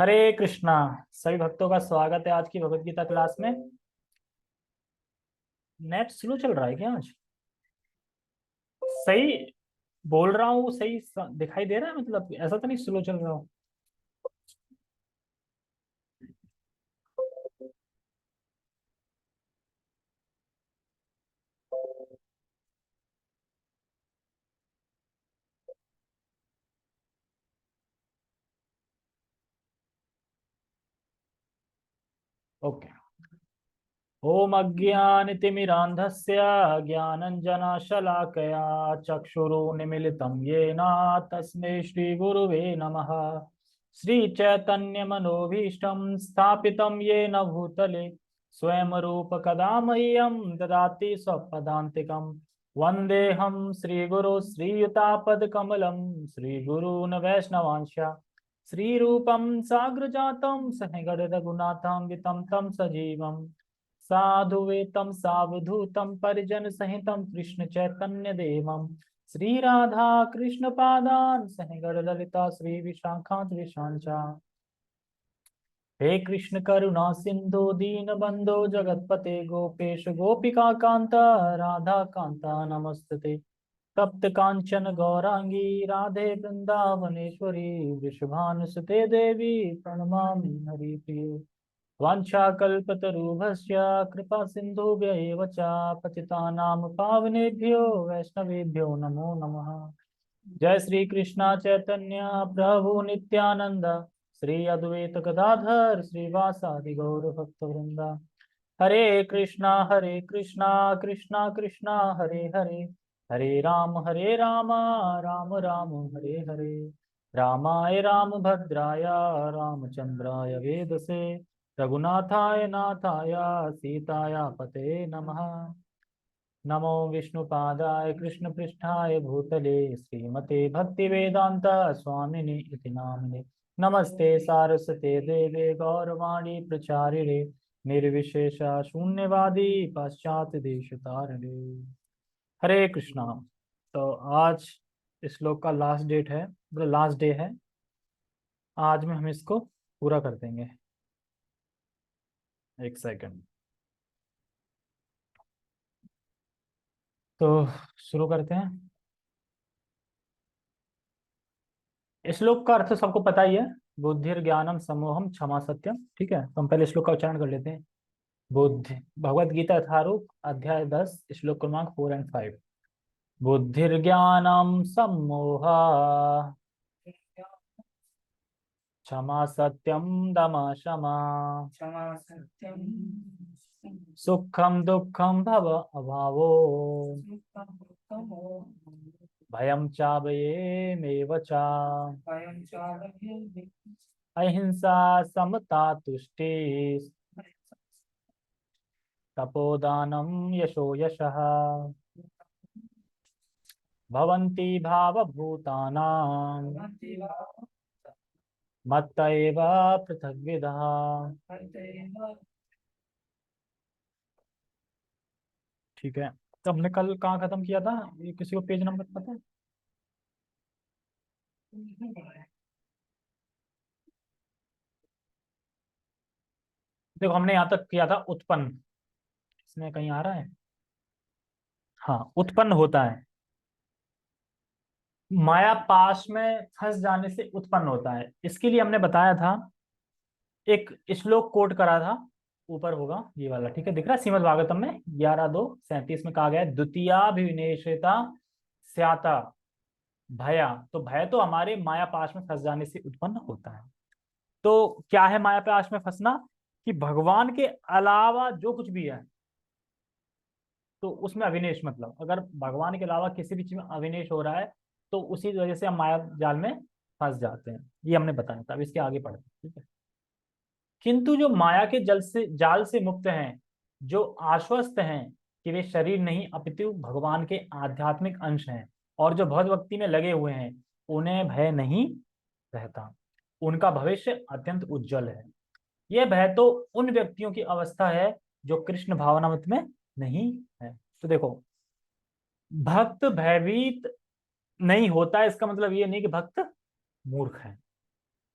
हरे कृष्णा। सभी भक्तों का स्वागत है आज की भगवत गीता क्लास में। नेट स्लो चल रहा है क्या आज? सही बोल रहा हूँ, सही दिखाई दे रहा है, मतलब ऐसा तो नहीं स्लो चल रहा हूँ? ओके। ओम अज्ञानतिमिरान्धस्य ज्ञानञ्जनशलाकया चक्षुरुन्मीलितं येन तस्मै श्रीगुरुवे नमः। श्रीचैतन्यमनोभीष्टं स्थापितं येन भूतले स्वयं रूपकदा मह्यं ददाति स्वपदान्तिकं। वन्देऽहं श्रीगुरो श्रीयुतापदकमलं श्रीगुरून् वैष्णवांश्च श्रीरूपं साग्रजातं सहगणरघुनाथान्वितं तं सजीवम् साधुवेतं सावधूतं परिजन सहितं कृष्ण चैतन्य देवं श्री राधा कृष्ण पादान सहगण ललिता श्री विशाखांत विशांचा। हे कृष्ण करुणा सिंधु दीन बंधो जगतपते गोपेश गोपिका कांता राधा कांता नमस्तुते। तप्त कांचन गौरांगी राधे वृंदावनेश्वरी वृषभानुसुते देवी प्रणमामि हरिप्रिये। वाञ्छाकल्पतरुभ्यश्च कृपा सिन्धुभ्य एव च पतितानां पावनेभ्यो वैष्णवेभ्यो नमो नमः। जय श्री कृष्णा चैतन्य प्रभु नित्यानंद श्री अद्वैत गदाधर श्रीवासादि गौर भक्तवृंदा। हरे कृष्णा कृष्णा कृष्णा हरे हरे, हरे राम राम राम हरे हरे। रामाय रामभद्राय रामचंद्राय वेदसे रघुनाथाय नाथाय सीताय पते नमः। नमो विष्णुपादाय कृष्णपृष्ठाय भूतले श्रीमते भक्तिवेदांत स्वामिनि इति नामिने। नमस्ते सारस्वते देवे गौरवाणी प्रचारिणे निर्विशेष शून्यवादी पाश्चात्य देश तारिणे। हरे कृष्णा। तो आज इस श्लोक का लास्ट डेट है, मतलब लास्ट डे है। आज में हम इसको पूरा कर देंगे। एक सेकंड। तो शुरू करते हैं। इस श्लोक का अर्थ सबको पता ही है। बुद्धिर ज्ञानम समोहम क्षमा सत्यम। ठीक है, तो हम पहले श्लोक का उच्चारण कर लेते हैं। बुद्धि भगवत गीता यथारूप अध्याय 10 श्लोक क्रमांक 4 और 5। बुद्धिर्ज्ञानम सम्मोह क्षमा सत्यम दम शमा क्षमा सत्यम सुखम दुखम भव अभावो सुखम दुःखमो भयम चाभयेमेव च भयं चालये अहिंसा समता तुष्टि तपोदानं यशो यशः भवन्ति भावभूतानां भवन्ति वा मत्त एव पृथग्विदः। भवन्त्येव ठीक है, तो हमने कल कहाँ खत्म किया था? ये किसी को पेज नंबर पता है? देखो, हमने यहाँ तक किया था उत्पन्न। इसमें कहीं आ रहा है? हाँ, उत्पन्न होता है। माया पाश में फंस जाने से उत्पन्न होता है। इसके लिए हमने बताया था, एक श्लोक कोट करा था। ऊपर होगा ये वाला, ठीक है, दिख रहा है श्रीमद् भागवतम में 11:2:37 में कहा गया है, द्वितीयाभिनिवेशिता स्याता भया। तो भय तो हमारे माया पाश में फंस जाने से उत्पन्न होता है। तो क्या है माया पाश में फंसना? कि भगवान के अलावा जो कुछ भी है तो उसमें अविनेश, मतलब अगर भगवान के अलावा किसी भी चीज में अविनेश हो रहा है तो उसी वजह से हम माया जाल में फंस जाते हैं। ये हमने बताया था। अब इसके आगे पढ़ते हैं, ठीक है। किंतु जो माया के जल से जाल से मुक्त हैं, जो आश्वस्त हैं कि वे शरीर नहीं अपितु भगवान के आध्यात्मिक अंश हैं, और जो भगवत भक्ति में लगे हुए हैं, उन्हें भय नहीं रहता। उनका भविष्य अत्यंत उज्जवल है। यह भय तो उन व्यक्तियों की अवस्था है जो कृष्ण भावनामृत में नहीं है। तो देखो, भक्त भयभीत नहीं होता है, इसका मतलब ये नहीं कि भक्त मूर्ख है।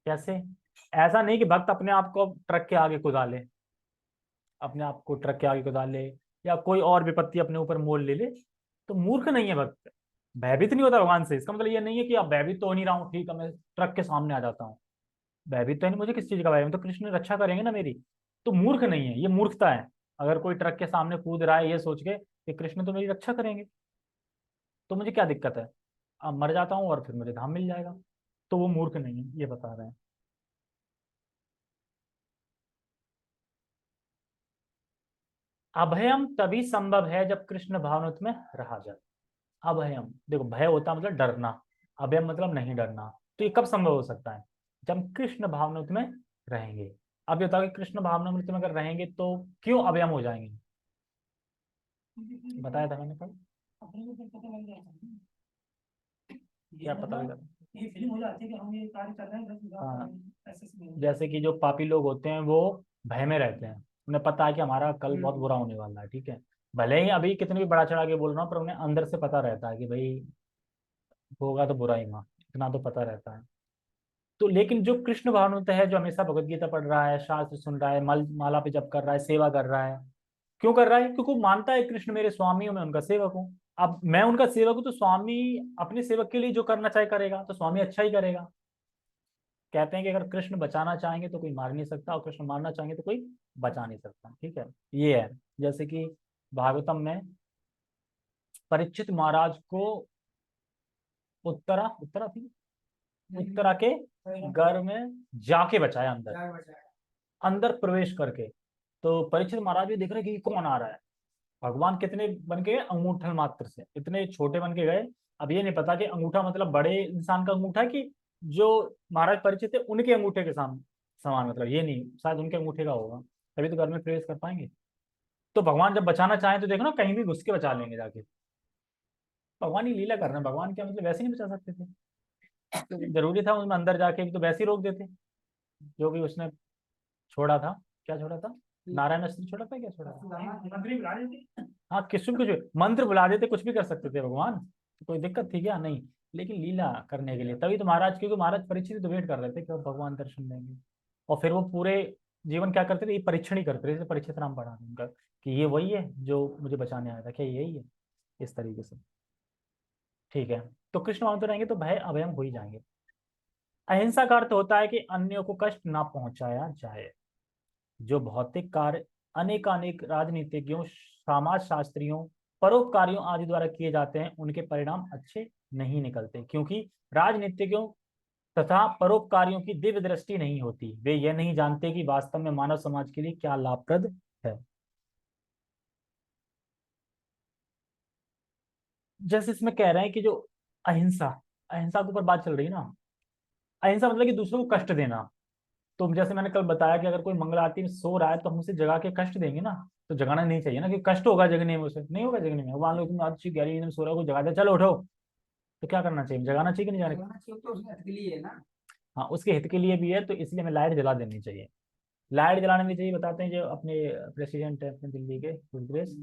कैसे? ऐसा नहीं कि भक्त अपने आप को ट्रक के आगे कुदा ले, अपने आप को ट्रक के आगे कुदा ले, या कोई और विपत्ति अपने ऊपर मोल ले ले, तो मूर्ख नहीं है भक्त। भयभीत नहीं होता भगवान से, इसका मतलब ये नहीं है कि अब भयभीत तो हो नहीं रहा हूँ, ठीक है मैं ट्रक के सामने आ जाता हूँ, भयभीत तो है नहीं, मुझे किस चीज का भय है, तो कृष्ण रक्षा करेंगे ना मेरी। तो मूर्ख नहीं है, ये मूर्खता है। अगर कोई ट्रक के सामने कूद रहा है ये सोच के कि कृष्ण तो मेरी रक्षा करेंगे, तो मुझे क्या दिक्कत है, अब मर जाता हूँ और फिर मुझे धाम मिल जाएगा। तो वो मूर्ख नहीं है, ये बता रहे हैं। अभयम तभी संभव है जब कृष्ण भावनात् में रहा जाए। अभयम, देखो भय होता है मतलब डरना, अभयम मतलब नहीं डरना। तो ये कब संभव हो सकता है, जब हम कृष्ण भावनामृत में रहेंगे। अब ये बताओ कि कृष्ण भावनामृत में अगर रहेंगे तो क्यों अभयम हो जाएंगे, बताया था मैंने कल। अपने को फिर पता लग जाता है। ये क्या पता मतलब लगा। ये फीलिंग हो जाती है कि हम ये कार्य कर रहे हैं गलत कर रहे हाँ, हैं, ऐसे से नहीं। जैसे कि जो पापी लोग होते हैं वो भय में रहते हैं, उन्हें पता है कि हमारा कल बहुत बुरा होने वाला है, ठीक है। भले ही अभी कितने भी बड़ा चढ़ा के बोल रहा हूँ, पर उन्हें अंदर से पता रहता है कि भाई होगा तो बुरा ही, माँ इतना तो पता रहता है। तो लेकिन जो कृष्ण भावनामृत है, जो हमेशा भगवत गीता पढ़ रहा है, शास्त्र सुन रहा है, माला पे जप कर रहा है, सेवा कर रहा है, क्यों कर रहा है, क्योंकि वो मानता है कृष्ण मेरे स्वामी हो, मैं उनका सेवक हूँ। अब मैं उनका सेवक हूँ तो स्वामी अपने सेवक के लिए जो करना चाहे करेगा, तो स्वामी अच्छा ही करेगा। कहते हैं कि अगर कृष्ण बचाना चाहेंगे तो कोई मार नहीं सकता, और कृष्ण मारना चाहेंगे तो कोई बचा नहीं सकता, ठीक है। ये है, जैसे कि भागवतम में परीक्षित महाराज को उत्तरा उत्तरा थी, उत्तरा के घर में जाके बचाया, अंदर अंदर प्रवेश करके। तो परीक्षित महाराज भी देख रहे कि ये कौन आ रहा है, भगवान कितने बन के गए, अंगूठन मात्र से इतने छोटे बन के गए। अब ये नहीं पता कि अंगूठा मतलब बड़े इंसान का अंगूठा है कि जो महाराज परिचित है उनके अंगूठे के समान, मतलब ये नहीं, शायद उनके अंगूठे का होगा, तभी तो घर में प्रवेश कर पाएंगे। तो भगवान जब बचाना चाहें तो देखो ना, कहीं भी घुस के बचा लेंगे जाके। भगवान ही लीला कर रहे हैं, भगवान क्या मतलब वैसे नहीं बचा सकते थे, तो जरूरी था उनमें अंदर जाके भी तो वैसे ही रोक देते, जो भी उसने छोड़ा था। क्या छोड़ा था, नारायण अस्त्र छोड़ा था, क्या छोड़ा था। मंत्री बुला रहे थे। हाँ, किसी भी कुछ मंत्र बुला देते, कुछ भी कर सकते थे भगवान, तो कोई दिक्कत थी क्या, नहीं। लेकिन लीला करने के लिए, तभी तो महाराज, क्योंकि महाराज परीक्षित तो वेट कर रहे थे कि अब भगवान दर्शन देंगे। और फिर वो पूरे जीवन क्या करते थे, ये परीक्षण ही करते थे, जैसे परीक्षित राम पढ़ा था उनका कि ये वही है जो मुझे बचाने आया था, क्या यही है, इस तरीके से, ठीक है। तो कृष्ण मानते रहेंगे तो भय अभयम हो ही जाएंगे। अहिंसा का अर्थ होता है कि अन्यों को कष्ट ना पहुंचाया जाए। जो भौतिक कार्य अनेकानेक राजनीतिज्ञों, समाज शास्त्रियों, परोपकारियों आदि द्वारा किए जाते हैं, उनके परिणाम अच्छे नहीं निकलते, क्योंकि राजनीतिज्ञों तथा परोपकारियों की दिव्य दृष्टि नहीं होती, वे यह नहीं जानते कि वास्तव में मानव समाज के लिए क्या लाभप्रद है। जैसे इसमें कह रहे हैं कि जो अहिंसा, अहिंसा के ऊपर बात चल रही है ना, अहिंसा मतलब कि दूसरों को कष्ट देना। तो जैसे मैंने कल बताया कि अगर कोई मंगल आरती में सो रहा है तो हम उसे जगा के कष्ट देंगे ना, तो जगाना नहीं चाहिए ना, क्योंकि कष्ट होगा जगने में, उसे नहीं होगा जगने में। मान लो तुम अच्छी गहरी नींद में सो रहे हो, कोई जगा दे चलो उठो, तो क्या करना चाहिए, जगाना चाहिए कि नहीं जाने। जगाना चाहिए तो उसके हित के लिए है ना। हाँ, उसके हित के लिए भी है, तो इसलिए हमें लाइट जला देनी चाहिए। लाइट जलाने नहीं चाहिए, बताते हैं जो अपने प्रेसिडेंट है अपने दिल्ली के गुरुग्रेस,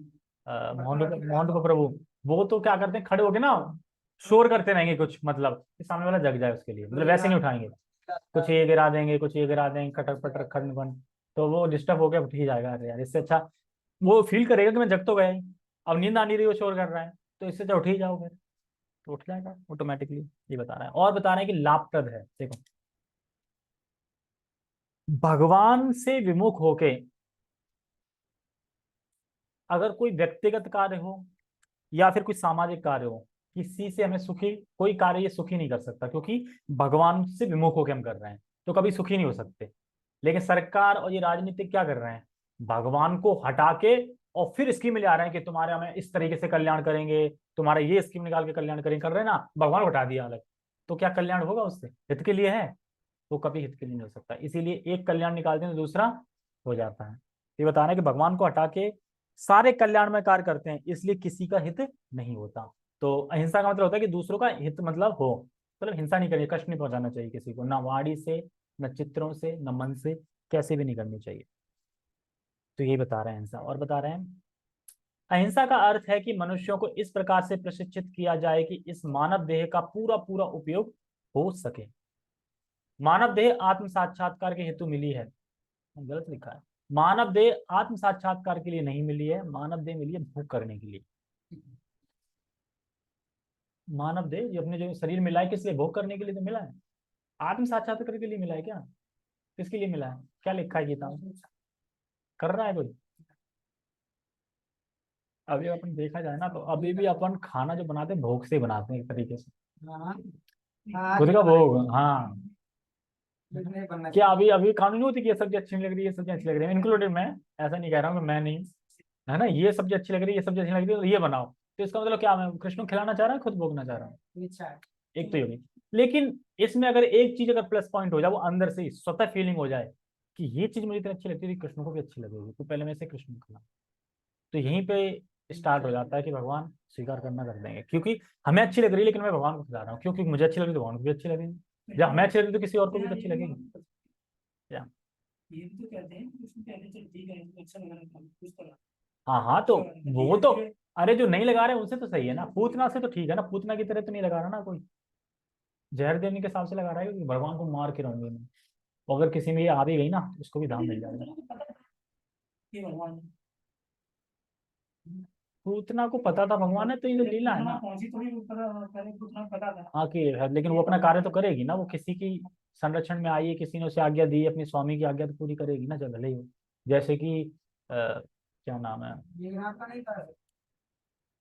मोहन प्रभु, वो तो क्या करते हैं, खड़े होके ना शोर करते रहेंगे कुछ, मतलब कि सामने वाला जग जाए उसके लिए, मतलब वैसे नहीं उठाएंगे, कुछ ये गिरा देंगे, कुछ ये गिरा देंगे, कटक पटक खन खन, तो वो डिस्टर्ब हो गया, उठ ही जाएगा। अरे यार, इससे अच्छा वो फील करेगा कि मैं जग तो गया ही, अब नींद आ नहीं रही, वो शोर कर रहा है, तो इससे अच्छा उठ ही जाओ फिर, तो उठ जाएगा ऑटोमेटिकली। ये बता रहा है, और बता रहे हैं कि लाभप्रद है। देखो, भगवान से विमुख होके अगर कोई व्यक्तिगत कार्य हो या फिर कोई सामाजिक कार्य हो, किसी से हमें सुखी, कोई कार्य ये सुखी नहीं कर सकता, क्योंकि भगवान से विमुख होकर हम कर रहे हैं, तो कभी सुखी नहीं हो सकते। लेकिन सरकार और ये राजनीतिक क्या कर रहे हैं, भगवान को हटा के और फिर स्कीम ले आ रहे हैं कि तुम्हारे हमें इस तरीके से कल्याण करेंगे, तुम्हारा ये स्कीम निकाल के कल्याण करेंगे, कर रहे हैं ना, भगवान को हटा दिया अलग, तो क्या कल्याण होगा उससे, हित के लिए है, वो कभी हित के लिए नहीं हो सकता। इसीलिए एक कल्याण निकालते हैं तो दूसरा हो जाता है। ये बताना है कि भगवान को हटा के सारे कल्याण में कार्य करते हैं, इसलिए किसी का हित नहीं होता। तो अहिंसा का मतलब होता है कि दूसरों का हित मतलब हो, मतलब हिंसा नहीं करनी, कष्ट नहीं पहुंचाना चाहिए किसी को, ना वाणी से, न चित्रों से, न मन से, कैसे भी नहीं करनी चाहिए। तो यही बता रहे हैं अहिंसा। और बता रहे हैं अहिंसा का अर्थ है कि मनुष्यों को इस प्रकार से प्रशिक्षित किया जाए कि इस मानव देह का पूरा पूरा उपयोग हो सके। मानव देह आत्म साक्षात्कार के हेतु मिली है, गलत लिखा है। मानव देह आत्म साक्षात्कार के लिए नहीं मिली है, मानव देह मिली है भोग करने के लिए। मानव देह जो अपने जो शरीर मिला है किस लिए, भोग करने के लिए तो मिला है। आत्म साक्षात्कार के लिए मिला है क्या, किसके लिए मिला है, क्या लिखा है गीता में, कर रहा है कोई। अभी अपन देखा जाए ना तो अभी भी अपन खाना जो बनाते हैं भोग से ही बनाते हैं एक तरीके से, हाँ हाँ, खुद जो का बनाए भोग। हाँ, नहीं बनना क्या चाहिए। अभी अभी कानूनी नहीं होती कि ये सब्जी अच्छी नहीं लग रही है, ये सब्जी अच्छी लग रही है, इंक्लूडेड मैं, ऐसा नहीं कह रहा हूँ कि मैं नहीं, है ना, ये सब्जी अच्छी लग रही है, ये सब्जी अच्छी लग रही है तो ये बनाओ, तो इसका मतलब क्या, मैं कृष्ण को खिलाना चाह रहा हूँ खुद भोगना चाह रहा हूँ, अच्छा है। एक तो ये होगी। लेकिन इसमें अगर एक चीज अगर प्लस पॉइंट हो जाए, वो अंदर से ही स्वतः फीलिंग हो जाए कि ये चीज मुझे इतनी अच्छी लगती थी, कृष्ण को भी अच्छी लगेगी, तो पहले मैं इसे कृष्ण को खिला, तो यहीं पे स्टार्ट हो जाता है कि भगवान स्वीकार करना कर देंगे, क्योंकि हमें अच्छी लग रही है लेकिन मैं भगवान को खिला रहा हूँ, क्योंकि मुझे अच्छी लगी तो भगवान को भी अच्छी लगेगी, जब हमें अच्छी लगी तो किसी और को भी अच्छी लगेगी। क्या, ये भी तो कहते हैं कि उसमें कहते हैं चल ठीक है इनको अच्छा लगा रहा कुछ तो हाँ हाँ, तो वो तो, अरे जो नहीं लगा रहे उनसे तो सही है ना, पूतना से तो ठीक है ना, पूतना की तरह तो नहीं लगा रहा ना कोई, जहर देने के हिसाब से लगा रहा है कि भगवान को मार के रहूंगी मैं, अगर किसी में ये आ भी गई ना तो उसको भी धाम मिल जाएगा। ये भगवान पूतना को पता था भगवान है, तो ये तो लीला है ना। पहुंची थोड़ी पता, पहले कुछ पता था। हाँ कि है, लेकिन वो अपना कार्य तो करेगी ना, वो किसी की संरक्षण में आई है, किसी ने उसे आज्ञा दी है, अपनी स्वामी की आज्ञा तो पूरी करेगी ना, जब भले ही हो। जैसे कि क्या नाम है, मेघनाथ का नहीं था,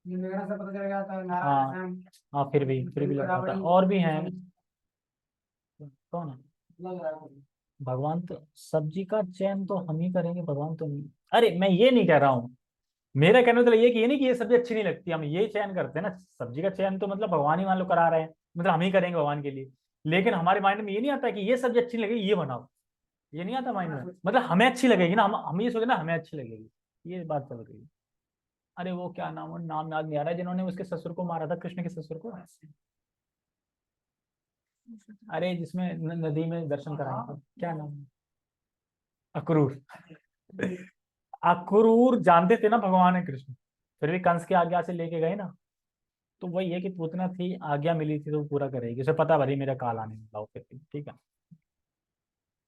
ये मेघनाथ से पता चल गया था नारायण हाँ स्वयं हाँ, फिर भी लगता था, बराबरी और भी हैं। कौन है, लग रहा है कुछ। भगवान तो, सब्जी का चयन तो हम ही करेंगे, भगवान तो नहीं। अरे मैं ये नहीं कह रहा हूँ, मेरा कहने का मतलब ये कि ये नहीं कि ये सब्जी अच्छी नहीं लगती, हम ये चयन करते हैं ना, सब्जी का चयन तो मतलब भगवान ही मान लो करा रहे हैं, मतलब हम ही करेंगे भगवान के लिए। लेकिन हमारे माइंड में ये नहीं आता कि ये सब्जी अच्छी नहीं लगेगी ये बनाओ, ये नहीं आता माइंड में, मतलब हमें अच्छी लगेगी ना, हम ये सोचे ना हमें अच्छी लगेगी, ये बात चल रही है। अरे वो क्या नाम, नाम याद नहीं आ रहा है, जिन्होंने उसके ससुर को मारा था, कृष्ण के ससुर को, अरे जिसमें नदी में दर्शन कराया था, क्या नाम है? अक्रूर। अक्रूर जानते थे ना भगवान है कृष्ण, फिर भी कंस की आज्ञा से लेके गए ना, तो वही है कि पूतना थी, आज्ञा मिली थी तो वो पूरा करेगी, उसे पता भरी मेरा काल आने वाला, ओके ठीक है।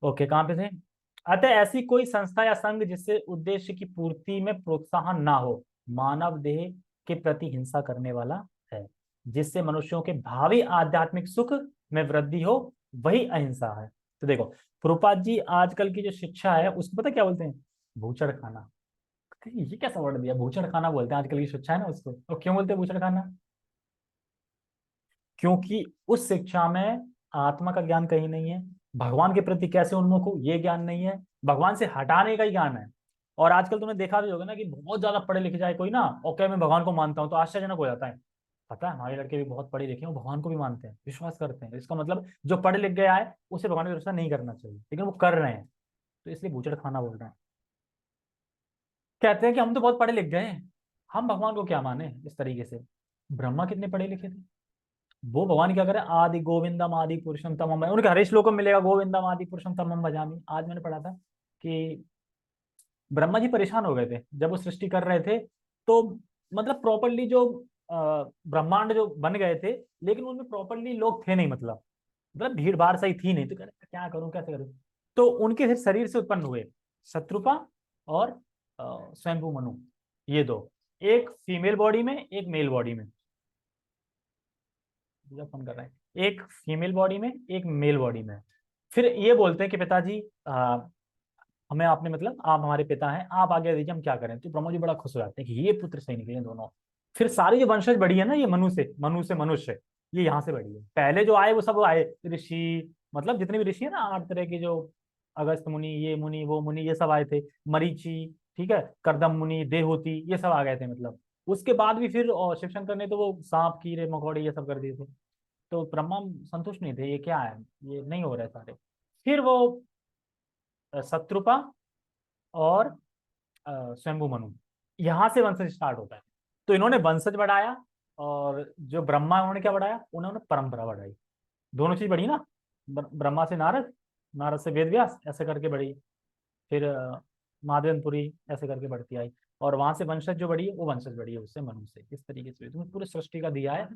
ओके, कहाँ पे थे। अतः ऐसी कोई संस्था या संघ जिससे उद्देश्य की पूर्ति में प्रोत्साहन ना हो, मानव देह के प्रति हिंसा करने वाला है, जिससे मनुष्यों के भावी आध्यात्मिक सुख में वृद्धि हो, वही अहिंसा है। तो देखो, प्रभुपाद जी आजकल की जो शिक्षा है उसको पता क्या बोलते हैं, भूचड़ खाना। ये कैसा वर्ड दिया, भूचड़ खाना बोलते हैं आजकल की शिक्षा है ना उसको, और क्यों बोलते हैं भूचड़ खाना, क्योंकि उस शिक्षा में आत्मा का ज्ञान कहीं नहीं है, भगवान के प्रति कैसे उन्मुख हो ये ज्ञान नहीं है, भगवान से हटाने का ही ज्ञान है। और आजकल तुमने देखा भी होगा ना कि बहुत ज्यादा पढ़े लिखे जाए कोई ना, और क्या मैं भगवान को मानता हूँ, तो आश्चर्यजनक हो जाता है। पता है हमारे लड़के भी बहुत पढ़े लिखे हैं, वो भगवान को भी मानते हैं, विश्वास करते हैं, इसका मतलब जो पढ़े लिख गया है उसे भगवान का भरोसा नहीं करना चाहिए, लेकिन वो कर रहे हैं, तो इसलिए भूचड़ खाना बोल रहे हैं। कहते हैं कि हम तो बहुत पढ़े लिख गए हैं, हम भगवान को क्या माने इस तरीके से। ब्रह्मा कितने पढ़े लिखे थे, वो भगवान क्या करे, आदि गोविंदम आदि पुरुषम तमम, उनके हर श्लोक में मिलेगा गोविंदम आदि पुरुषम तमम भजामि। आज मैंने पढ़ा था कि ब्रह्मा जी परेशान हो गए थे जब वो सृष्टि कर रहे थे, तो मतलब प्रॉपरली जो ब्रह्मांड जो बन गए थे, लेकिन उनमें प्रॉपरली लोग थे नहीं, मतलब भीड़ भाड़ सही थी नहीं, तो कह रहे क्या करूं कैसे करूं, तो उनके फिर शरीर से उत्पन्न हुए शत्रुपा और स्वयंभू मनु, ये दो, एक फीमेल बॉडी में एक मेल बॉडी में, मुझे फोन कर रहा है, एक फीमेल बॉडी में एक मेल बॉडी में। फिर ये बोलते हैं कि पिताजी हमें आपने, मतलब आप हमारे पिता हैं, आप आगे दीजिए हम क्या करें, तो ब्रह्मा जी बड़ा खुश हो जाते हैं कि ये पुत्र सही निकले दोनों। फिर सारी जो वंशज बढ़ी है ना, ये मनु से मनुष्य, ये यहाँ से बढ़ी है, पहले जो आए वो सब आए ऋषि, मतलब जितने भी ऋषि है ना 8 तरह के, जो अगस्त मुनि, ये मुनि वो मुनि, ये सब आए थे, मरीचि, ठीक है, कर्दम मुनि, देवहूति, ये सब आ गए थे, मतलब उसके बाद भी फिर शिव शंकर ने तो वो सांप कीड़े मकोड़े ये सब कर दिए थे, तो ब्रह्मा संतुष्ट नहीं थे, ये क्या है, ये नहीं हो रहे सारे। फिर वो शत्रुपा और स्वयंभू मनु, यहाँ से वंशज स्टार्ट होता है, तो इन्होंने वंशज बढ़ाया, और जो ब्रह्मा उन्होंने क्या बढ़ाया, उन्होंने परंपरा बढ़ाई, दोनों चीज बढ़ी ना, ब्रह्मा से नारद, नारद से वेद व्यास, ऐसे करके बढ़ी, फिर माधवेंद्रपुरी ऐसे करके बढ़ती आई, और वहां से वंशज जो बढ़ी है वो वंशज बढ़ी है उससे मनु से, इस तरीके से तुम्हें पूरी सृष्टि का दिया है।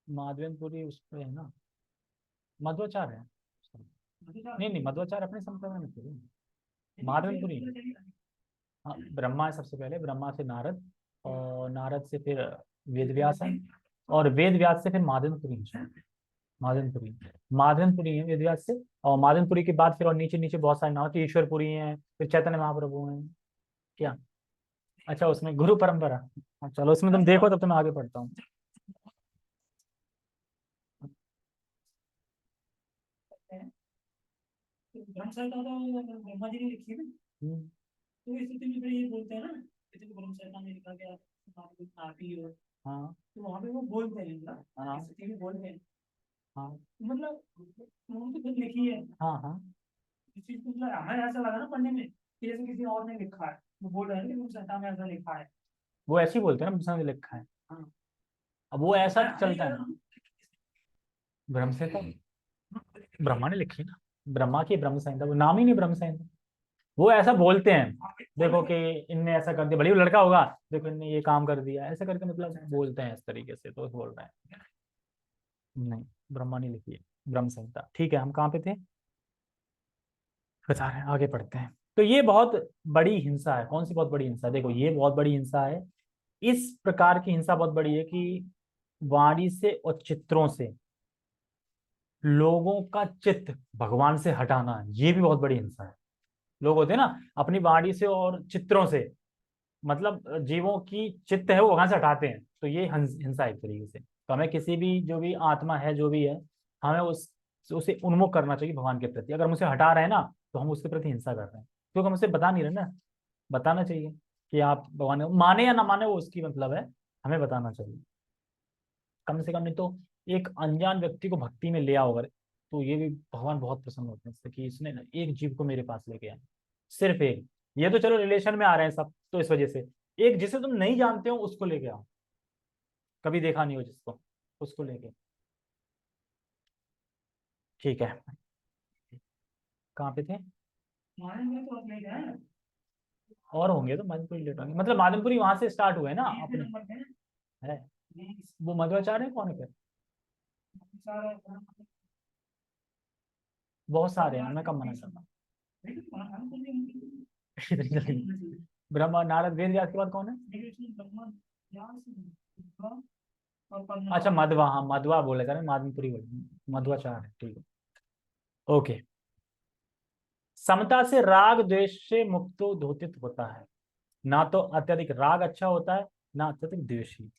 माधवेंद्रपुरी उस पे है ना, मध्वाचार है। नहीं नहीं, मध्वाचार अपने संप्रदाय में थोड़ी है। माधवपुरी है। हाँ, ब्रह्मा है सबसे पहले, ब्रह्मा से नारद, और नारद से फिर वेद व्यास है, और वेद व्यास से फिर माधवपुरी है। माधवपुरी, माधवपुरी है वेद व्यास से, और माधवपुरी के बाद फिर और नीचे नीचे बहुत सारे नाम, तो ईश्वरपुरी हैं, फिर चैतन्य महाप्रभु हैं। क्या? अच्छा, उसमें गुरु परंपरा। हाँ, चलो उसमें तुम देखो, तब तो मैं आगे पढ़ता हूँ। ब्रह्म संहिता तो ब्रह्मा जी ने लिखी है ना, तो इस स्थिति में फिर ये बोलते हैं ना कि देखो ब्रह्म संहिता में लिखा गया आरती हो, हाँ तो वहां पे वो बोलते हैं ना, हाँ इस स्थिति में बोलते हैं, हाँ मतलब उन्होंने तो खुद लिखी है। हाँ हाँ। इस चीज को मतलब हमें ऐसा लगा ना पढ़ने में कि जैसे किसी और ने लिखा है, वो बोल रहे हैं कि ब्रह्म संहिता में ऐसा लिखा है। वो ऐसे ही बोलते हैं ना, मुझे लिखा है। हाँ, अब वो ऐसा चलता है। हाँ, ब्रह्म संहिता ब्रह्मा ने लिखी ना, ब्रह्मा की ब्रह्म संहिता, वो नाम ही नहीं ब्रह्म संहिता। वो ऐसा बोलते हैं, देखो कि इनने ऐसा कर दिया, भले वो लड़का होगा, देखो इनने ये काम कर दिया, ऐसे करके मतलब बोलते हैं इस तरीके से, तो बोल रहे हैं। नहीं, ब्रह्मा ने लिखी है ब्रह्म संहिता। ठीक है, हम कहाँ पे थे? बता रहे हैं, आगे पढ़ते हैं। तो ये बहुत बड़ी हिंसा है। कौन सी बहुत बड़ी हिंसा? देखो, ये बहुत बड़ी हिंसा है। इस प्रकार की हिंसा बहुत बड़ी है कि वाणी से और चित्रों से लोगों का चित्त भगवान से हटाना, ये भी बहुत बड़ी हिंसा है। लोग होते हैं ना, अपनी वाणी से और चित्रों से, मतलब जीवों की चित्त है वो वहां से हटाते हैं, तो ये हिंसा है एक तरीके से। तो हमें किसी भी, जो भी आत्मा है जो भी है, हमें उसे उन्मुख करना चाहिए भगवान के प्रति। अगर हम उसे हटा रहे हैं ना, तो हम उसके प्रति हिंसा कर रहे हैं, क्योंकि हम उसे बता नहीं रहे ना। बताना चाहिए कि आप भगवान माने या ना माने, वो उसकी मतलब है, हमें बताना चाहिए कम से कम। नहीं तो एक अनजान व्यक्ति को भक्ति में ले आओ अगर, तो ये भी भगवान बहुत प्रसन्न होते हैं इससे, कि इसने ना एक जीव को मेरे पास लेके आया, सिर्फ एक। ये तो चलो रिलेशन में आ रहे हैं सब, तो इस वजह से एक जिसे तुम नहीं जानते हो उसको लेके आओ, कभी देखा नहीं हो जिसको, उसको लेके। ठीक है, कहाँ पे थे? हमारे में तो अपने है और होंगे तो माधवपुरी लेट होंगे, मतलब माधवपुरी वहां से स्टार्ट हुए ना अपने। नंबर है है, वो मध्वाचार्य कौन है फिर? सारा बहुत सारे हैं, मैं कम मना करता हूँ। ब्रह्मा नारद वेद व्यास के बाद कौन है? अच्छा, मध्वा, हाँ मध्वा बोले था, माधवपुरी बोले, मध्वाचार्य है, ठीक है। ओके। समता से राग द्वेष से मुक्त धोतित होता है। ना तो अत्यधिक राग अच्छा होता है, ना अत्यधिक द्वेष ही।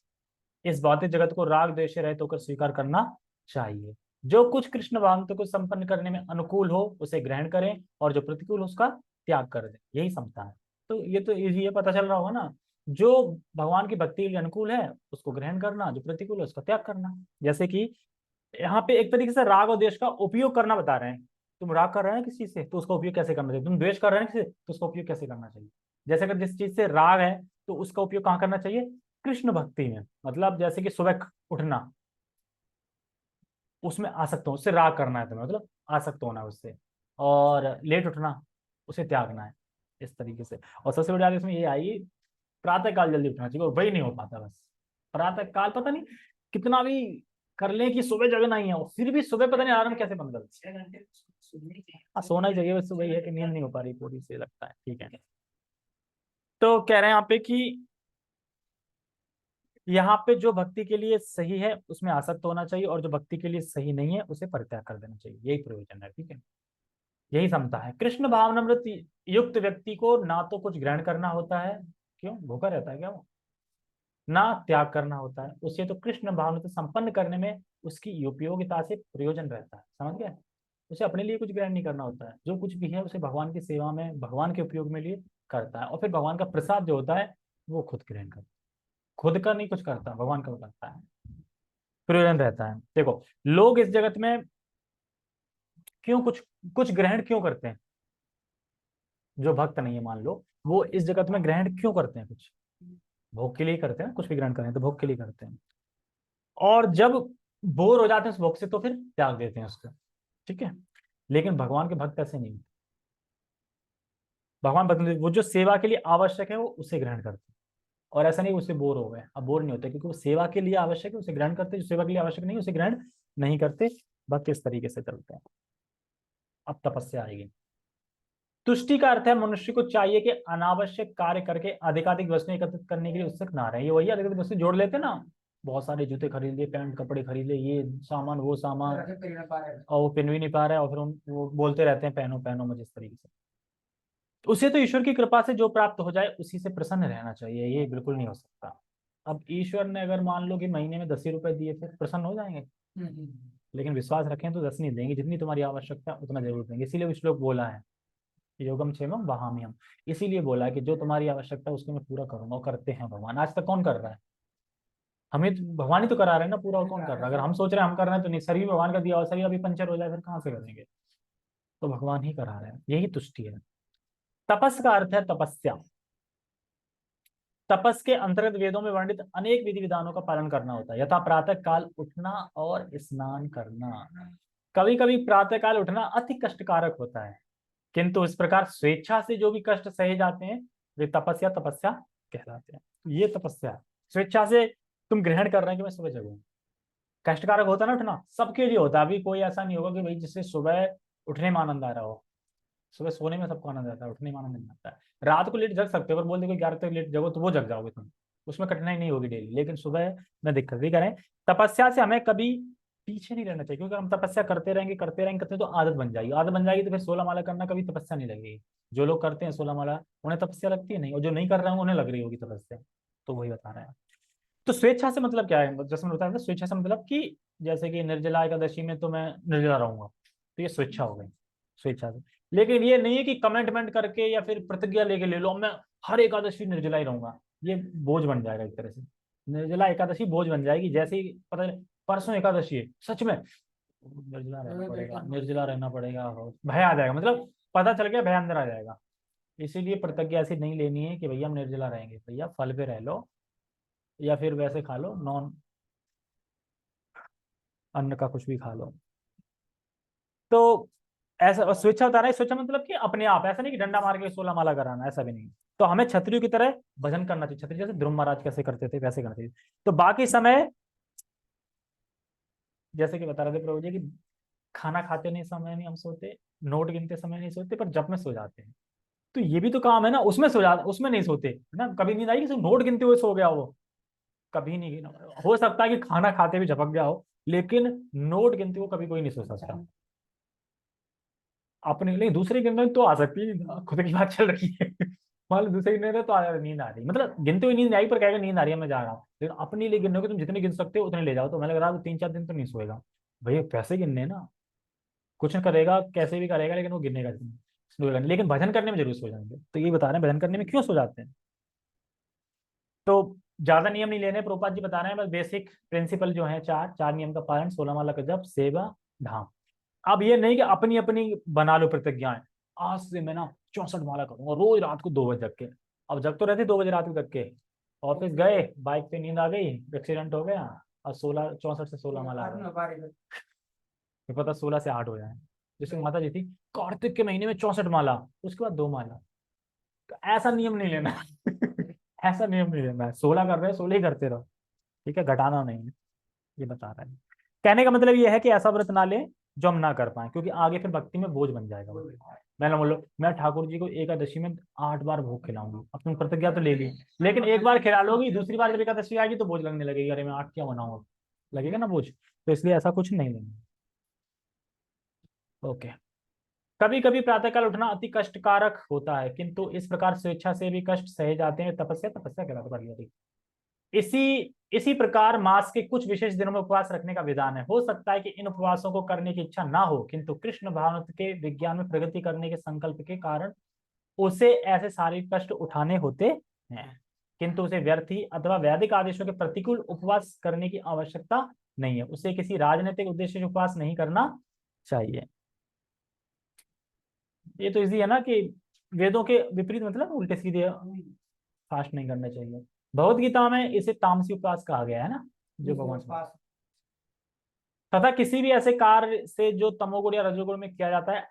इस भौतिक जगत को राग द्वेष से रहित होकर स्वीकार करना चाहिए। जो कुछ कृष्ण भावनाओं को संपन्न करने में अनुकूल हो उसे ग्रहण करें, और जो प्रतिकूल हो उसका त्याग कर दें, यही समता है। तो ये तो इजी है, पता चल रहा होगा ना। जो भगवान की भक्ति के लिए अनुकूल है उसको ग्रहण करना, जो प्रतिकूल है उसका त्याग करना। जैसे कि यहाँ पे एक तरीके से राग और द्वेष का उपयोग करना बता रहे हैं। तुम राग कर रहे हैं किसी से, तो उसका उपयोग कैसे करना चाहिए। तुम द्वेष कर रहे हैं किसी से, तो उसका उपयोग कैसे करना चाहिए। जैसे अगर जिस चीज से राग है, तो उसका उपयोग कहाँ करना चाहिए? कृष्ण भक्ति में। मतलब जैसे कि सुबह उठना, उसमें आसक्त हो, उससे राग करना है तुम्हें, मतलब आसक्त होना है उससे। और लेट उठना, उसे त्यागना है, इस तरीके से। और सबसे बड़ी बात इसमें ये आई, प्रातः काल जल्दी उठना चाहिए, और वही नहीं हो पाता बस। प्रातः काल पता नहीं कितना भी कर लें कि सुबह जगना ही है, और फिर भी सुबह पता नहीं अलार्म कैसे बंद कर। 6 घंटे सुनने के हाँ, सोना ही चाहिए, बस वही है कि नींद नहीं हो पा रही पूरी से, लगता है। ठीक है, तो कह रहे हैं यहाँ पे कि यहाँ पे जो भक्ति के लिए सही है उसमें आसक्त होना चाहिए, और जो भक्ति के लिए सही नहीं है उसे परित्याग कर देना चाहिए, यही प्रयोजन है। ठीक है, यही समता है। कृष्ण भावनामृत युक्त व्यक्ति को ना तो कुछ ग्रहण करना होता है, क्यों, भूखा रहता है क्या वो, ना त्याग करना होता है उसे, तो कृष्ण भावना से संपन्न करने में उसकी उपयोगिता से प्रयोजन रहता है। समझ गए? उसे अपने लिए कुछ ग्रहण नहीं करना होता है, जो कुछ भी है उसे भगवान की सेवा में, भगवान के उपयोग में लिए करता है, और फिर भगवान का प्रसाद जो होता है वो खुद ग्रहण करता है। खुद का नहीं कुछ करता, भगवान का करता है, प्रयोजन रहता है। देखो, लोग इस जगत में क्यों कुछ कुछ ग्रहण क्यों करते हैं? जो भक्त नहीं है मान लो, वो इस जगत में ग्रहण क्यों करते हैं? कुछ भोग के लिए करते हैं, कुछ भी ग्रहण करें तो भोग के लिए करते हैं, और जब बोर हो जाते हैं उस भोग से तो फिर त्याग देते हैं उसको। ठीक है, लेकिन भगवान के भक्त ऐसे नहीं। भगवान भक्त वो जो सेवा के लिए आवश्यक है वो उसे ग्रहण करते हैं, और ऐसा नहीं उससे बोर हो गए, अब बोर नहीं होते, क्योंकि वो सेवा के लिए आवश्यक है उसे ग्रहण करते हैं, जो सेवा के लिए आवश्यक नहीं उसे ग्रहण नहीं करते। बस किस तरीके से चलते हैं। अब तपस्या आएगी। तुष्टि का अर्थ है मनुष्य को चाहिए कि अनावश्यक कार्य करके अधिकाधिक वस्तुएं एकत्रित करने के लिए उत्सुक ना रहे। ये वही अधिकाधिक वस्तु जोड़ लेते ना, बहुत सारे जूते खरीद लिए, पैंट कपड़े खरीद लिए, ये सामान वो सामान, और वो पहन भी नहीं पा रहा है, और फिर वो बोलते रहते हैं पहनो पहनो मुझे, इस तरीके से। उसे तो ईश्वर की कृपा से जो प्राप्त हो जाए उसी से प्रसन्न रहना चाहिए, ये बिल्कुल नहीं हो सकता। अब ईश्वर ने अगर मान लो कि महीने में 10 ही रुपए दिए, फिर प्रसन्न हो जाएंगे? लेकिन विश्वास रखें तो 10 नहीं देंगे, जितनी तुम्हारी आवश्यकता है उतना जरूर देंगे। इसीलिए श्लोक बोला है योगम क्षेमम वहाम्यहम, इसीलिए बोला है कि जो तुम्हारी आवश्यकता है उसको मैं पूरा करूंगा, और करते हैं भगवान। आज तक कौन कर रहा है? हमें भगवान ही तो करा रहे हैं ना पूरा, और कौन कर रहा है? अगर हम सोच रहे हैं हम कर रहे हैं तो नहीं, शरीर भगवान का दिया, और शरीर अभी पंचर हो जाए फिर कहाँ से करेंगे? तो भगवान ही करा रहे हैं, यही तुष्टि है। तपस का अर्थ है तपस्या। तपस के अंतर्गत वेदों में वर्णित अनेक विधि विधानों का पालन करना होता है, यथा प्रातः काल उठना और स्नान करना। कभी कभी प्रातः काल उठना अति कष्टकारक होता है, किंतु इस प्रकार स्वेच्छा से जो भी कष्ट सहे जाते हैं वे तपस्या तपस्या कहलाते हैं। ये तपस्या है। स्वेच्छा से तुम ग्रहण कर रहे हैं कि मैं सुबह जगूं। कष्टकारक होता है ना उठना, सबके लिए होता है। अभी कोई ऐसा नहीं होगा कि भाई जिससे सुबह उठने में आनंद आ रहा हो। सुबह सोने में सबको आनंद आता है, उठने में आनंद नहीं आता है। रात को लेट जग सकते हो, पर बोल दे कोई 11 तक लेट जगो तो वो जग जाओगे तुम, उसमें कठिनाई नहीं होगी डेली। लेकिन सुबह में दिक्कत भी करें। तपस्या से हमें कभी पीछे नहीं रहना चाहिए, क्योंकि हम तपस्या करते रहेंगे करते रहेंगे करते तो आदत बन जाएगी। आदत बन जाएगी तो फिर 16 माला करना कभी तपस्या नहीं लगेगी। जो लोग करते हैं 16 माला उन्हें तपस्या लगती है नहीं, और जो नहीं कर रहे हैं उन्हें लग रही होगी तपस्या। तो वही बता रहे हैं। तो स्वेच्छा से मतलब क्या है? जैसे मैंने बताया था, स्वेच्छा से मतलब कि जैसे कि निर्जला एकादशी में तो मैं निर्जला रहूंगा, तो ये स्वेच्छा हो गई, स्वेच्छा से। लेकिन ये नहीं है कि कमिटमेंट करके या फिर प्रतिज्ञा लेके ले लो मैं हर एकादशी निर्जला ही रहूंगा, ये बोझ बन जाएगा एक तरह से। निर्जला एकादशी बोझ बन जाएगी। जैसे ही पता चले परसों एकादशी है, सच में निर्जला रहना पड़ेगा, निर्जला रहना पड़ेगा, हो भय आ जाएगा, मतलब पता चल गया भय अंदर आ जाएगा। इसीलिए प्रतिज्ञा ऐसी नहीं लेनी है कि भैया हम निर्जला रहेंगे, भैया फल पे रह लो या फिर वैसे खा लो, नॉन अन्न का कुछ भी खा लो। तो ऐसा स्वेच्छा बता रहा है। स्वेच्छा मतलब कि अपने आप, ऐसा नहीं कि डंडा मार के 16 माला कराना, ऐसा भी नहीं। तो हमें क्षत्रियों की तरह भजन करना चाहिए, क्षत्रिय जैसे ध्रुव महाराज कैसे करते थे वैसे करना चाहिए। तो बाकी समय जैसे कि बता रहे थे प्रभु जी कि खाना खाते नहीं समय नहीं हम सोते, नोट गिनते समय नहीं सोते, पर जब में सो जाते हैं। तो ये भी तो काम है ना, उसमें सो जाते, उसमें नहीं सोते है ना। कभी नींद आई कि सिर्फ नोट गिनते हुए सो गया वो? कभी नहीं गिना। हो सकता है कि खाना खाते भी झपक गया हो, लेकिन नोट गिनते हुए कभी कोई नहीं सो सकता। अपने लिए दूसरे गिनने तो आ सकती है, खुद की बात चल रही है। मान लो दूसरे गिनने तो आ नींद आ रही, मतलब गिनते हुए नींद नहीं आई, पर कहेगा नींद आ रही है मैं जा रहा हूँ। लेकिन अपने लिए गिनोगे तुम जितने गिन सकते हो उतने ले जाओ, तो मैं लग रहा है 3-4 दिन तो नहीं सोएगा। भाई पैसे गिनने हैं ना, कुछ करेगा कैसे भी करेगा लेकिन वो गिनेगा सोएगा नहीं। लेकिन भजन करने में जरूर सो जाएंगे। तो ये बता रहे हैं भजन करने में क्यों सो जाते हैं। तो ज्यादा नियम नहीं लेने, प्रभुपाद जी बता रहे हैं बस बेसिक प्रिंसिपल जो है, चार चार नियम का पालन, 16 माला का जप, सेवा, धाम। अब ये नहीं कि अपनी अपनी बना लो प्रतिज्ञाएं, आज से मैं ना 64 माला करूंगा रोज रात को 2 बजे जग के। अब जग तो रहते 2 बजे रात को जग के, ऑफिस गए, बाइक पे नींद आ गई, एक्सीडेंट हो गया, और 64 से 16 माला आ गई। फिर पता 16 से 8 हो जाए। जैसे माता जी थी कार्तिक के महीने में 64 माला, उसके बाद 2 माला। तो ऐसा नियम नहीं लेना। ऐसा नियम नहीं लेना है, 16 कर रहे हैं 16 ही करते रहो, ठीक है, घटाना नहीं है। ये बता रहा है। कहने का मतलब ये है कि ऐसा व्रत ना ले जो हम ना कर पाए, क्योंकि आगे फिर भक्ति में बोझ बन जाएगा। मैं ना बोलो मैं ठाकुर जी को एकादशी में 8 बार भोग खिलाऊंगी, अब तुम प्रतिज्ञा तो ले ली, लेकिन एक बार खिला लोगी, दूसरी बार जब एकादशी आएगी तो बोझ लगने लगेगी, अरे मैं 8 क्या बनाऊंगा, लगेगा ना बोझ। तो इसलिए ऐसा कुछ नहीं लेना। ओके। कभी कभी प्रातःकाल उठना अति कष्टकारक होता है, किंतु इस प्रकार स्वेच्छा से भी कष्ट सहे जाते हैं, तपस्या तपस्या कहलाती पड़ गई। इसी इसी प्रकार मास के कुछ विशेष दिनों में उपवास रखने का विधान है। हो सकता है कि इन उपवासों को करने की इच्छा ना हो, किंतु कृष्ण भावनात्व के विज्ञान में प्रगति करने के संकल्प के कारण उसे ऐसे शारीरिक कष्ट उठाने होते हैं, किंतु उसे व्यर्थ ही अथवा वैदिक आदेशों के प्रतिकूल उपवास करने की आवश्यकता नहीं है। उसे किसी राजनीतिक उद्देश्य से उपवास नहीं करना चाहिए। ये तो इजी है ना कि वेदों के विपरीत, मतलब उल्टे सीधे फास्ट नहीं करना चाहिए। भगवत गीता में इसे तामसी उपवास कहा गया है ना, जो भगवान तथा किसी भी ऐसे कार्य से जो तमोगुण या रजोगुण में किया जाता है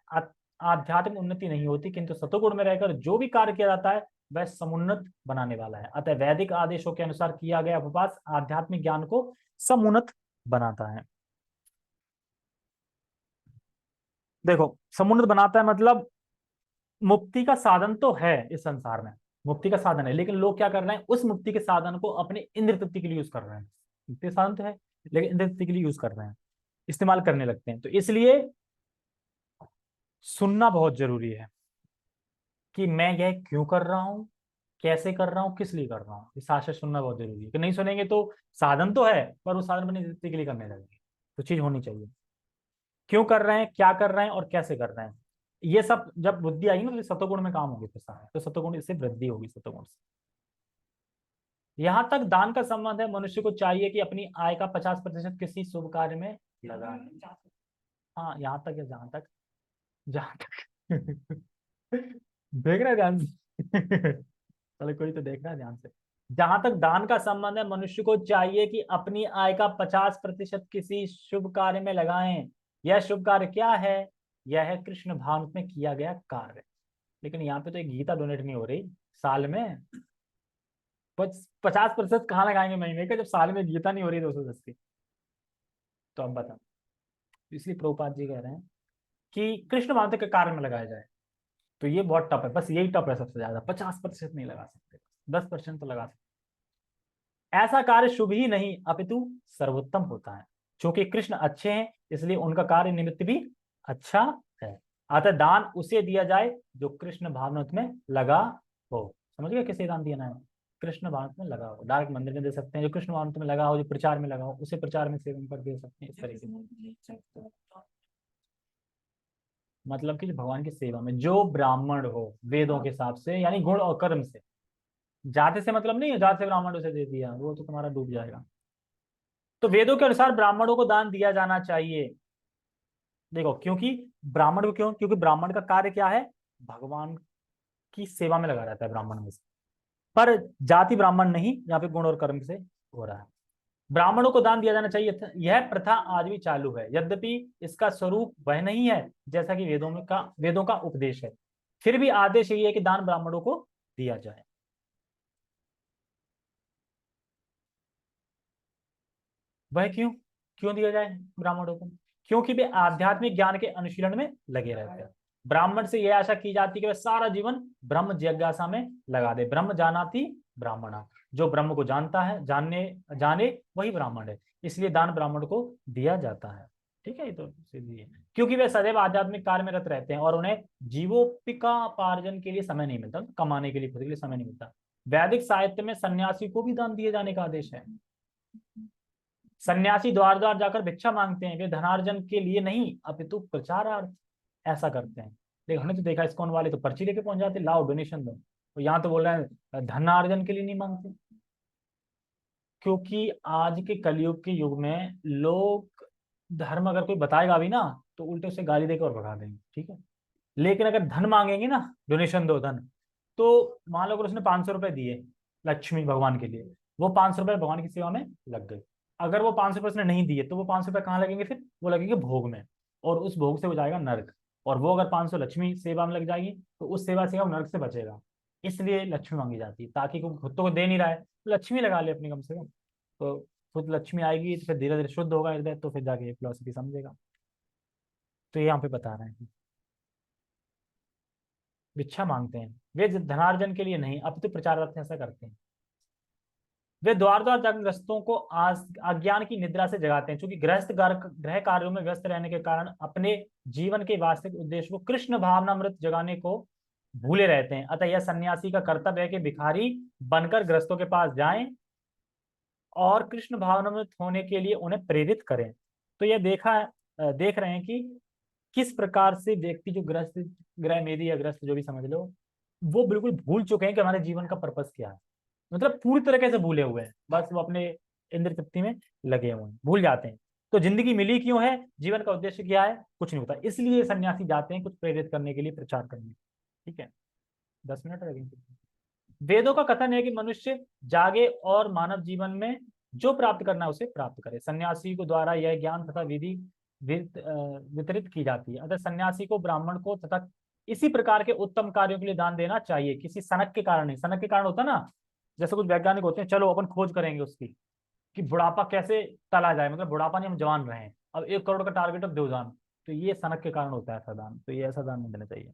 आध्यात्मिक उन्नति नहीं होती, किंतु सतोगुण में रहकर जो भी कार्य किया जाता है वह समुन्नत बनाने वाला है। अतः वैदिक आदेशों के अनुसार किया गया उपवास आध्यात्मिक ज्ञान को समुन्नत बनाता है। देखो, समुन्नत बनाता है मतलब मुक्ति का साधन तो है इस संसार में, मुक्ति का साधन है, लेकिन लोग क्या कर रहे हैं, उस मुक्ति के साधन को अपने इंद्र तृप्ति के लिए यूज कर रहे हैं। मुक्ति का साधन तो है, लेकिन इंद्र तृप्ति के लिए यूज कर रहे हैं, इस्तेमाल करने लगते हैं। तो इसलिए सुनना बहुत जरूरी है कि मैं यह क्यों कर रहा हूं, कैसे कर रहा हूं, किस लिए कर रहा हूं। इस आशय सुनना बहुत जरूरी है कि नहीं सुनेंगे तो साधन तो है, पर वो साधन अपनी तृप्ति के लिए करने लगेंगे। तो चीज होनी चाहिए, क्यों कर रहे हैं, क्या कर रहे हैं और कैसे कर रहे हैं। ये सब जब बुद्धि आएगी ना, तो सतोगुण में काम होगी, फिर सारा तो सतोगुण इससे वृद्धि होगी, सतोगुण से। यहां तक दान का संबंध है, मनुष्य को चाहिए कि अपनी आय का 50% किसी शुभ कार्य में लगाए। हाँ, यहाँ तक है, जहां तक देख रहे हैं ध्यान से चलो, कोई तो देख रहा है ध्यान से। जहां तक दान का संबंध है, मनुष्य को चाहिए कि अपनी आय का 50% किसी शुभ कार्य में लगाएं। यह शुभ कार्य क्या है? यह है कृष्ण भावना में किया गया कार्य। लेकिन यहाँ पे तो एक गीता डोनेट नहीं हो रही साल में। 50% कहाँ लगाएंगे महीने का, जब साल में गीता नहीं हो रही 210 की। तो अब बता, इसलिए प्रभुपाद जी कह रहे हैं कि कृष्ण भावना के कार्य में लगाया जाए। तो ये बहुत टफ है, बस यही टफ है सबसे ज्यादा। 50% नहीं लगा सकते, 10% तो लगा सकते। ऐसा कार्य शुभ ही नहीं अपितु सर्वोत्तम होता है। क्योंकि कृष्ण अच्छे हैं, इसलिए उनका कार्य निमित्त भी अच्छा है। अतः दान उसे दिया जाए जो कृष्ण भावनात् में लगा हो। समझ गए किसे दान देना है? कृष्ण भावनात् में लगा हो। डायरेक्ट मंदिर में दे सकते हैं, जो कृष्ण भावनात् में लगा हो, जो प्रचार में लगा हो, उसे प्रचार में सेवन कर दे सकते हैं, इस तरीके से। मतलब कि जो भगवान की सेवा में, जो ब्राह्मण हो वेदों के हिसाब से, यानी गुण और कर्म से। जाति से मतलब नहीं है, जाति से ब्राह्मण उसे दे दिया, वो तो तुम्हारा डूब जाएगा। तो वेदों के अनुसार ब्राह्मणों को दान दिया जाना चाहिए। देखो, क्योंकि ब्राह्मण को क्यों? क्योंकि ब्राह्मण का कार्य क्या है? भगवान की सेवा में लगा रहता है ब्राह्मण में से। पर जाति ब्राह्मण नहीं, यहाँ पे गुण और कर्म से हो रहा है। ब्राह्मणों को दान दिया जाना चाहिए, यह प्रथा आज भी चालू है। यद्यपि इसका स्वरूप वह नहीं है जैसा कि वेदों का उपदेश है, फिर भी आदेश यही है कि दान ब्राह्मणों को दिया जाए। वह क्यों? क्यों दिया जाए ब्राह्मणों को? क्योंकि वे आध्यात्मिक ज्ञान के अनुशीलन में लगे रहते हैं। ब्राह्मण से यह आशा की जाती है कि वह सारा जीवन ब्रह्म जिज्ञासा में लगा दे। ब्रह्म जानाति ब्राह्मणा, जो ब्रह्म को जानता है, जाने वही ब्राह्मण है। इसलिए दान ब्राह्मण को दिया जाता है। ठीक है, ये तो सीधी है। क्योंकि वे सदैव आध्यात्मिक कार्य में रत रहते हैं और उन्हें जीवोपिकापार्जन के लिए समय नहीं मिलता, कमाने के लिए, खुद के लिए समय नहीं मिलता। वैदिक साहित्य में सन्यासी को भी दान दिए जाने का आदेश है। सन्यासी द्वार द्वार जाकर भिक्षा मांगते हैं, वे धनार्जन के लिए नहीं अपितु प्रचारार्थ ऐसा करते हैं। देखो, हमने तो देखा इस्कॉन वाले तो पर्ची लेके पहुंच जाते, लाओ डोनेशन दो। तो यहाँ तो बोल रहे हैं धनार्जन के लिए नहीं मांगते। क्योंकि आज के कलयुग के युग में लोग धर्म अगर कोई बताएगा भी ना, तो उल्टे से गाली देकर और भगा देंगे। ठीक है, लेकिन अगर धन मांगेंगे ना, डोनेशन दो धन, तो मान लो अगर उसने 500 रुपए दिए लक्ष्मी भगवान के लिए, वो 500 रुपए भगवान की सेवा में लग गए। अगर वो 500 रुपए उसने नहीं दिए, तो वो 500 रुपए कहाँ लगेंगे? फिर वो लगेंगे भोग में, और उस भोग से हो जाएगा नर्क। और वो अगर 500 लक्ष्मी सेवा में लग जाएगी, तो उस सेवा से वो नर्क से बचेगा। इसलिए लक्ष्मी मांगी जाती है, ताकि कोई खुद तो दे नहीं रहा है, तो लक्ष्मी लगा ले अपनी कम से कम। तो खुद लक्ष्मी आएगी तो फिर धीरे धीरे शुद्ध होगा हृदय, तो फिर जाके फिलोसफी समझेगा। तो ये यहाँ पे बता रहे हैं, भिक्षा मांगते हैं वे धनार्जन के लिए नहीं, अब तो प्रचारार्थ ऐसा करते हैं। वे द्वार द्वार जाकर गृहस्थों को अज्ञान की निद्रा से जगाते हैं। क्योंकि गृहस्थ गृह कार्यों में व्यस्त रहने के कारण अपने जीवन के वास्तविक उद्देश्य को, कृष्ण भावनामृत जगाने को, भूले रहते हैं। अतः यह सन्यासी का कर्तव्य है कि भिखारी बनकर गृहस्थों के पास जाएं और कृष्ण भावनामृत होने के लिए उन्हें प्रेरित करें। तो यह देख रहे हैं कि किस प्रकार से व्यक्ति जो गृहस्थ, गृह मेधी या गृहस्थ जो भी समझ लो, वो बिल्कुल भूल चुके हैं कि हमारे जीवन का पर्पस क्या है। मतलब पूरी तरीके से भूले हुए हैं, बस वो अपने इंद्र तृप्ति में लगे हुए हैं, भूल जाते हैं। तो जिंदगी मिली क्यों है, जीवन का उद्देश्य क्या है, कुछ नहीं होता। इसलिए सन्यासी जाते हैं कुछ प्रेरित करने के लिए, प्रचार करने। ठीक है, 10 मिनट लगेंगे। वेदों का कथन है कि मनुष्य जागे और मानव जीवन में जो प्राप्त करना है उसे प्राप्त करे। सन्यासी को द्वारा यह ज्ञान तथा विधि वितरित की जाती है। अतः सन्यासी को, ब्राह्मण को तथा इसी प्रकार के उत्तम कार्यों के लिए दान देना चाहिए। किसी सनक के कारण नहीं। सनक के कारण होता ना, जैसे कुछ वैज्ञानिक होते हैं, चलो अपन खोज करेंगे उसकी, कि बुढ़ापा कैसे टला जाए, मतलब बुढ़ापा नहीं, हम जवान रहे। अब 1 करोड़ का टारगेट, अब दो जान, तो ये सनक के कारण होता है ऐसा दान, तो ये ऐसा दान नहीं देना चाहिए।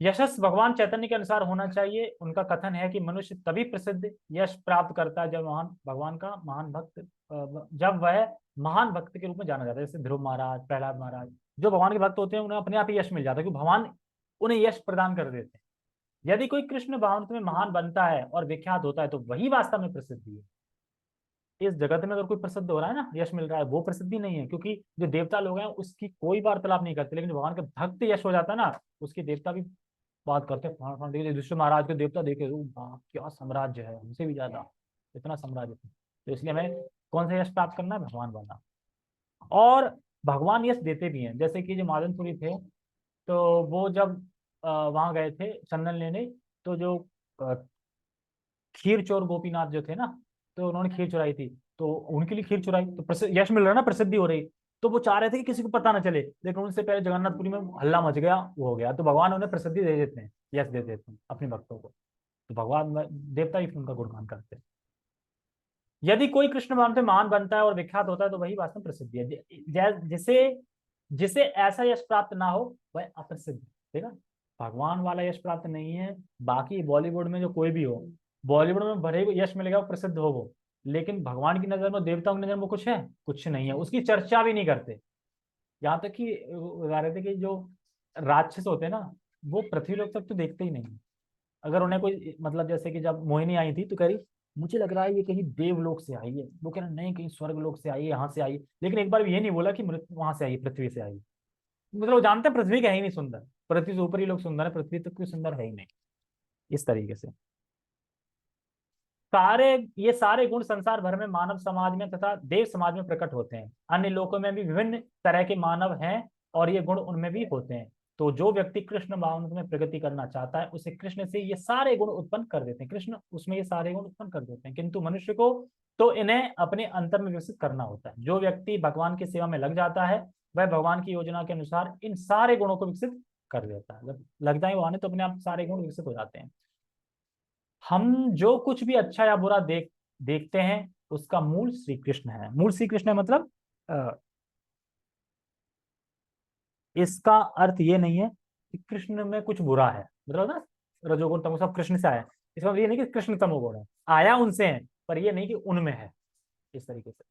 यशस भगवान चैतन्य के अनुसार होना चाहिए। उनका कथन है कि मनुष्य तभी प्रसिद्ध यश प्राप्त करता है जब महान भगवान का महान भक्त जब वह महान भक्त के रूप में जाना जाता है। जैसे ध्रुव महाराज, प्रहलाद महाराज, जो भगवान के भक्त होते हैं उन्हें अपने आप ही यश मिल जाता है, क्योंकि भगवान उन्हें यश प्रदान कर देते हैं। यदि कोई कृष्ण भावना में महान बनता है और विख्यात होता है तो वही वास्तव में प्रसिद्धि है। इस जगत में अगर कोई प्रसिद्ध हो रहा है ना, यश मिल रहा है, वो प्रसिद्धि नहीं है, क्योंकि जो देवता लोग हैं उसकी कोई वार्तालाप नहीं करते, लेकिन जो भगवान के भक्त यश हो जाता है ना, उसकी देवता भी बात करते हैं। फलाना देखिए युधिष्ठिर महाराज के देवता देखे, वाह क्या साम्राज्य है, हमसे भी ज्यादा इतना साम्राज्य। तो इसलिए हमें कौन सा यश प्राप्त करना है? भगवान बनना। और भगवान यश देते भी हैं। जैसे कि जो मादनपुरी थे, तो वो जब वहां गए थे चंदन लेने, तो जो अ, खीर चोर गोपीनाथ जो थे ना, तो उन्होंने खीर चुराई थी, तो उनके लिए खीर चुराई, तो यश मिल रहा ना, प्रसिद्धि हो रही। तो वो चाह रहे थे कि किसी को पता ना चले, लेकिन उनसे पहले जगन्नाथपुरी में हल्ला मच गया, वो हो गया। तो भगवान उन्हें प्रसिद्धि दे देते हैं, यश दे देते हैं अपने भक्तों को। तो भगवान देवता ही उनका गुणगान करते हैं। यदि कोई कृष्ण भाव से महान बनता है और विख्यात होता है तो वही वास्तव में प्रसिद्धि है। जिसे जिसे ऐसा यश प्राप्त ना हो वह अप्रसिद्ध है। ठीक है, भगवान वाला यश प्राप्त नहीं है। बाकी बॉलीवुड में जो कोई भी हो, बॉलीवुड में भले ही यश मिलेगा, वो प्रसिद्ध हो वो, लेकिन भगवान की नजर में, देवताओं की नजर में वो कुछ है? कुछ नहीं है, उसकी चर्चा भी नहीं करते। यहाँ तक कि बता रहे थे कि जो राक्षस होते हैं ना, वो पृथ्वी लोक तक तो देखते ही नहीं। अगर उन्हें कोई मतलब, जैसे कि जब मोहिनी आई थी तो कह रही मुझे लग रहा है ये कहीं देवलोक से आई है, वो कह रहे नहीं कहीं स्वर्ग लोक से आई है, यहाँ से आई। लेकिन एक बार भी ये नहीं बोला कि मृत्यु वहां से आई, पृथ्वी से आई। मतलब वो जानते हैं पृथ्वी का है ही नहीं सुंदर, पृथ्वी से ऊपर ही लोग सुंदर है, पृथ्वी तक कोई सुंदर है ही नहीं। इस तरीके से सारे ये सारे गुण संसार भर में मानव समाज में तथा देव समाज में प्रकट होते हैं। अन्य लोकों में भी विभिन्न तरह के मानव हैं और ये गुण उनमें भी होते हैं। तो जो व्यक्ति कृष्ण भावना में प्रगति करना चाहता है उसे कृष्ण से ये सारे गुण उत्पन्न कर देते हैं, कृष्ण उसमें ये सारे गुण उत्पन्न कर देते हैं। किंतु मनुष्य को तो इन्हें अपने अंतर में विकसित करना होता है। जो व्यक्ति भगवान की सेवा में लग जाता है वह भगवान की योजना के अनुसार इन सारे गुणों को विकसित कर देता है। जब लग जाए वो तो अपने आप सारे गुण विकसित हो जाते हैं। हम जो कुछ भी अच्छा या बुरा देखते हैं उसका मूल श्री कृष्ण है। मूल श्री कृष्ण है मतलब इसका अर्थ ये नहीं है कि कृष्ण में कुछ बुरा है, मतलब ना रजोगुण तमोगुण सब कृष्ण से आया है। इसका मतलब ये नहीं कि कृष्ण तमोगुण है, आया उनसे है, पर ये नहीं कि उनमें है। इस तरीके से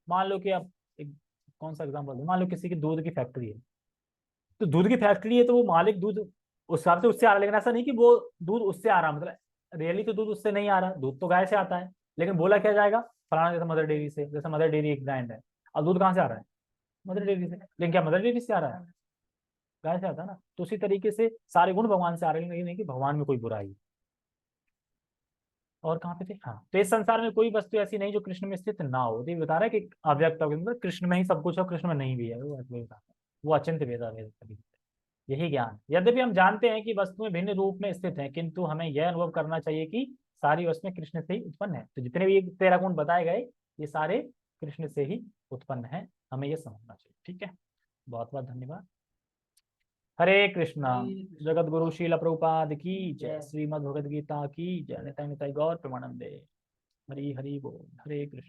मान लो कि अब एक कौन सा एग्जाम्पल दूं, मान लो किसी की दूध की फैक्ट्री है, तो दूध की फैक्ट्री है तो वो मालिक दूध उस हिसाब से उससे आ रहा है, लेकिन ऐसा नहीं कि वो दूध उससे आ रहा, मतलब रियली तो दूध उससे नहीं आ रहा, दूध तो गाय से आता है, लेकिन बोला क्या जाएगा फलाना जैसे मदर डेयरी से, जैसे मदर डेयरी एक ब्रांड है। अब दूध कहाँ से आ रहा है? मदर डेयरी से, लेकिन क्या मदर डेयरी से आ रहा है? गाय से आता है ना। तो उसी तरीके से सारे गुण भगवान से आ रहे हैं, ये नहीं कि भगवान में कोई बुराई है। और कहाँ पे थे? हाँ, तो इस संसार में कोई वस्तु ऐसी नहीं जो कृष्ण में स्थित ना हो। तो ये बता रहा है कि अव्यक्त मतलब कृष्ण में ही सब कुछ है, कृष्ण में नहीं भी है, वो अचिंत्य वेदा वेद। यही ज्ञान। यद्यपि हम जानते हैं कि वस्तुएं भिन्न रूप में स्थित हैं, किंतु हमें यह अनुभव करना चाहिए कि सारी वस्तुएं कृष्ण से ही उत्पन्न है। तो जितने भी 13 गुण बताए गए ये सारे कृष्ण से ही उत्पन्न है, हमें यह समझना चाहिए। ठीक है, बहुत बहुत धन्यवाद। हरे कृष्णा। जगत गुरु श्रील प्रभुपाद की जय। श्रीमद् भगवद गीता की जय। निताय निताय गौर प्रेमानंदे। हरि हरि बोल। हरे कृष्ण।